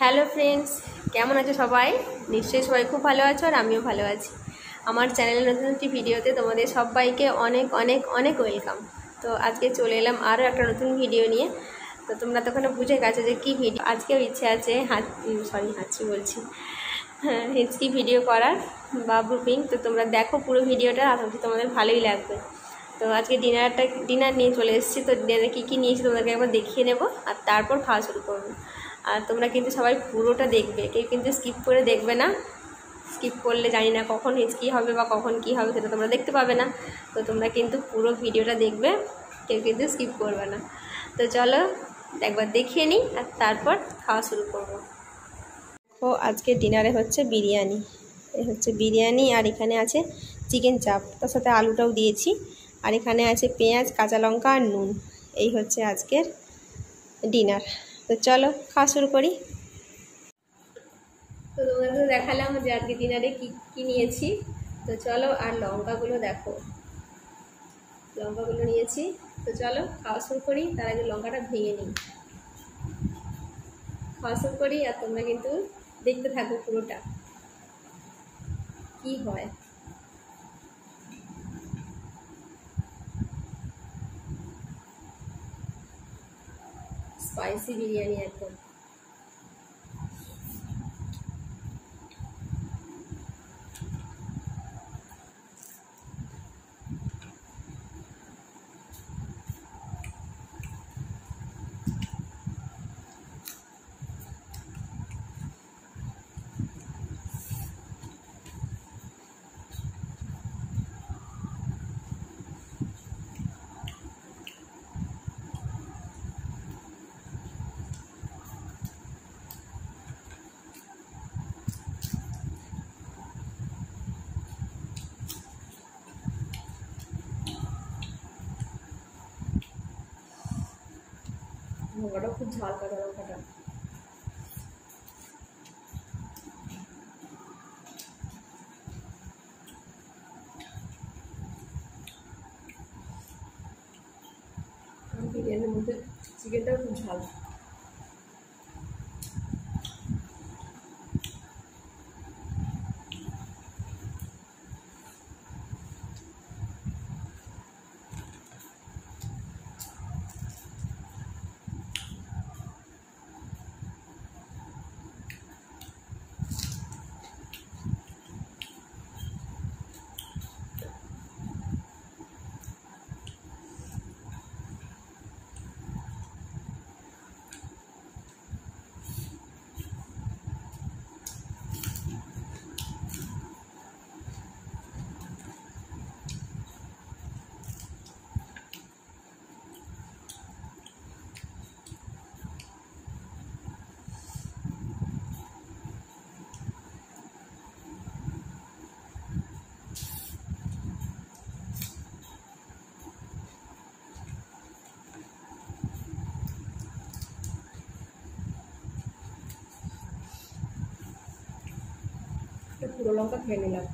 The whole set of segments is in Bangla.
হ্যালো ফ্রেন্ডস, কেমন আছো সবাই? নিশ্চয়ই সবাই খুব ভালো আছো আর আমিও ভালো আছি। আমার চ্যানেলের নতুন একটি ভিডিওতে তোমাদের সবাইকে অনেক অনেক অনেক ওয়েলকাম। তো আজকে চলে এলাম আরও একটা নতুন ভিডিও নিয়ে। তো তোমরা তো ওখানে বুঝে গেছো যে কী ভিডিও। আজকেও ইচ্ছে আছে হাঁচি বলছি, হ্যাঁ, হিচকি ভিডিও করার বা গ্রুপিং। তো তোমরা দেখো পুরো ভিডিওটা, আশা করছি তোমাদের ভালোই লাগবে। তো আজকে ডিনার নিয়ে চলে এসেছি। তো ডিনারে কী কী নিয়েছি তোমাদেরকে একবার দেখিয়ে নেবো আর তারপর খাওয়া শুরু করবো। আর তোমরা কিন্তু সবাই পুরোটা দেখবে, কেউ কিন্তু স্কিপ করে দেখবে না। স্কিপ করলে জানি না কখন হিচকি হবে বা কখন কী হবে সেটা তোমরা দেখতে পাবে না। তো তোমরা কিন্তু পুরো ভিডিওটা দেখবে, কেউ কিন্তু স্কিপ করবে না। তো চলো একবার দেখিয়ে নিই আর তারপর খাওয়া শুরু করবো। তো আজকে ডিনারে হচ্ছে বিরিয়ানি। এই হচ্ছে বিরিয়ানি, আর এখানে আছে চিকেন চাপ, তার সাথে আলুটাও দিয়েছি। আর এখানে আছে পেঁয়াজ, কাঁচা লঙ্কা আর নুন। এই হচ্ছে আজকের ডিনার। তো চলো খাওয়া শুরু করি। তো তোমাদের দেখালাম যে আজকে ডিনারে কী কী নিয়েছি। তো চলো, আর লঙ্কাগুলো দেখো, লঙ্কাগুলো নিয়েছি। তো চলো খাওয়া শুরু করি। তার আগে লঙ্কাটা ভেঙে নিই। খাওয়া শুরু করি আর তোমরা কিন্তু দেখতে থাকো পুরোটা কি হয়। স্পাইসি বিরিয়ানি একদম। লঙ্কাটা খুব ঝাল, কাঁচা লঙ্কাটা। বিরিয়ানির মধ্যে চিকেনটাও খুব ঝাল। পুরো লঙ্কা খেয়ে নিলাম।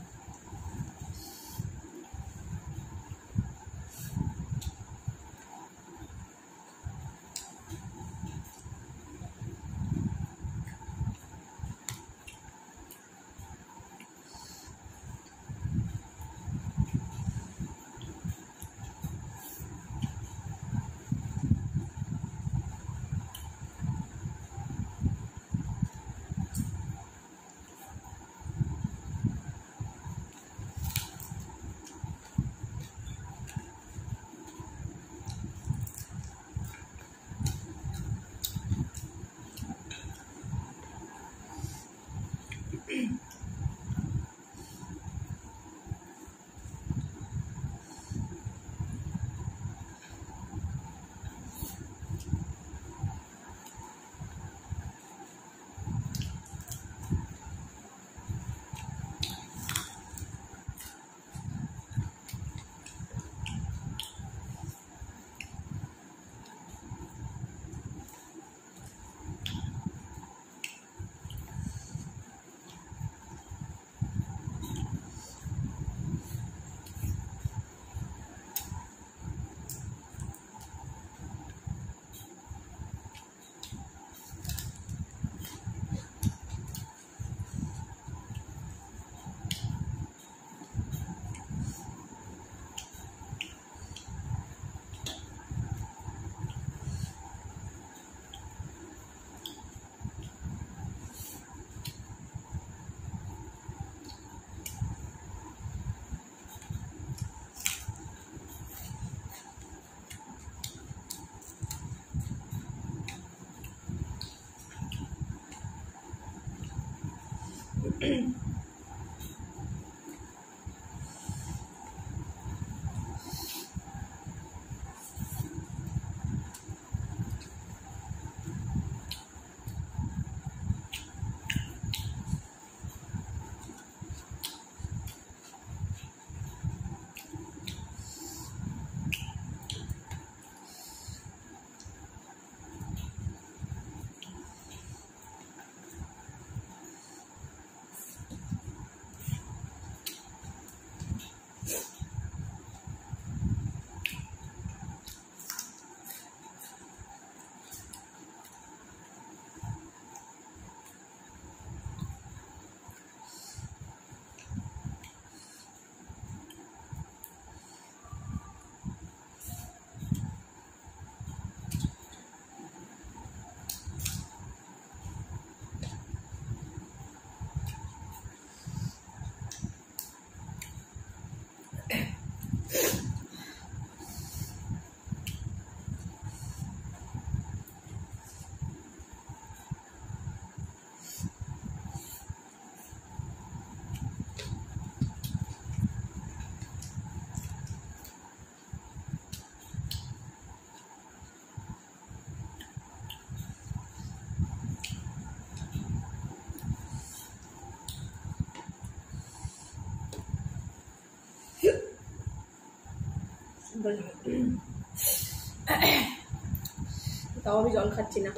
তাও আমি জল খাচ্ছি না।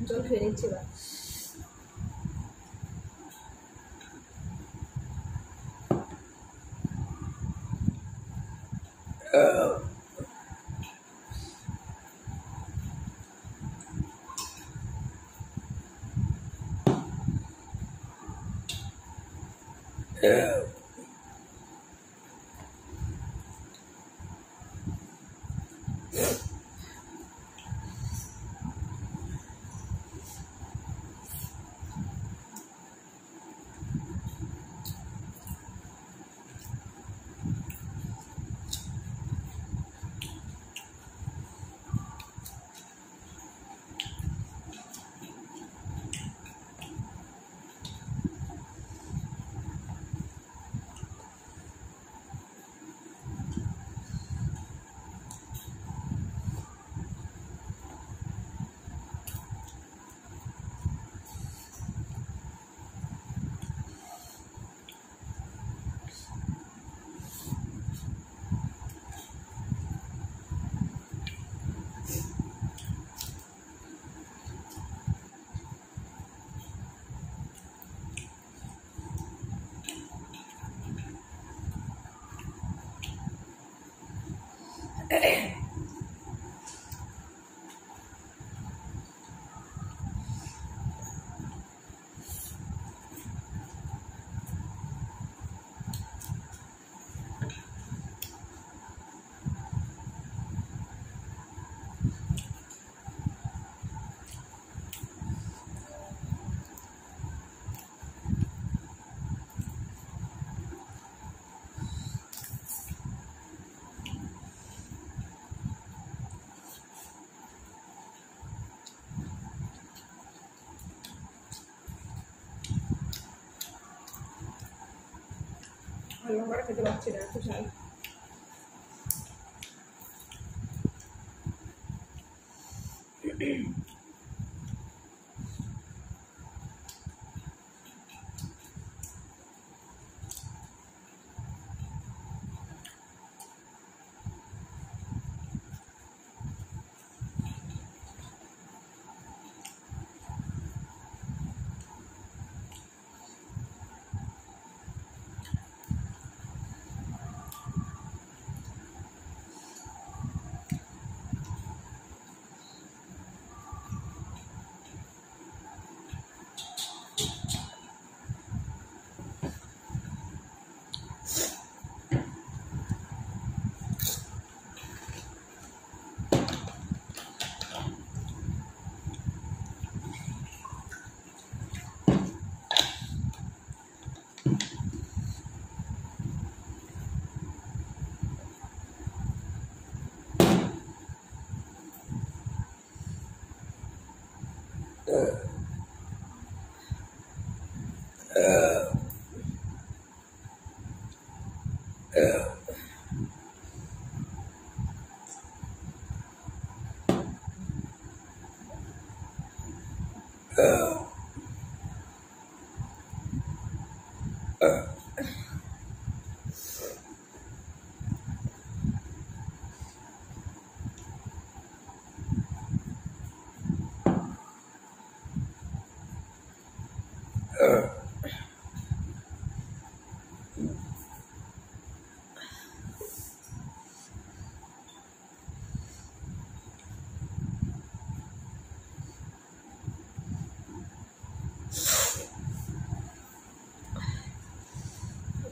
জল খেয়ে নিচ্ছি বা লঙ্কাটা খেতে পারছি না, এত ঝাল।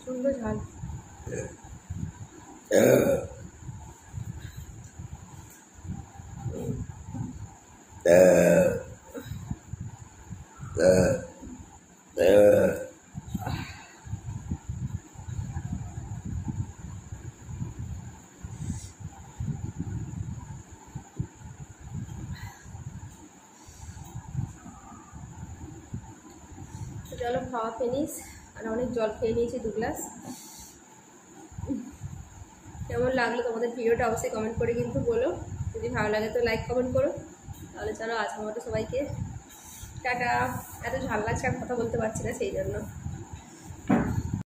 সুন্দর ঝাল। চলো খাওয়া ফিনিশ, আর অনেক জল খেয়ে নিয়েছি 2 গ্লাস। কেমন লাগলো তোমাদের ভিডিওটা অবশ্যই কমেন্ট করে কিন্তু বলো। যদি ভালো লাগে তো লাইক কমেন্ট করো। তাহলে চলো আজকের মতো সবাইকে টাটা। এত ঝাল লাগছে আর কথা বলতে পারছি না সেই জন্য।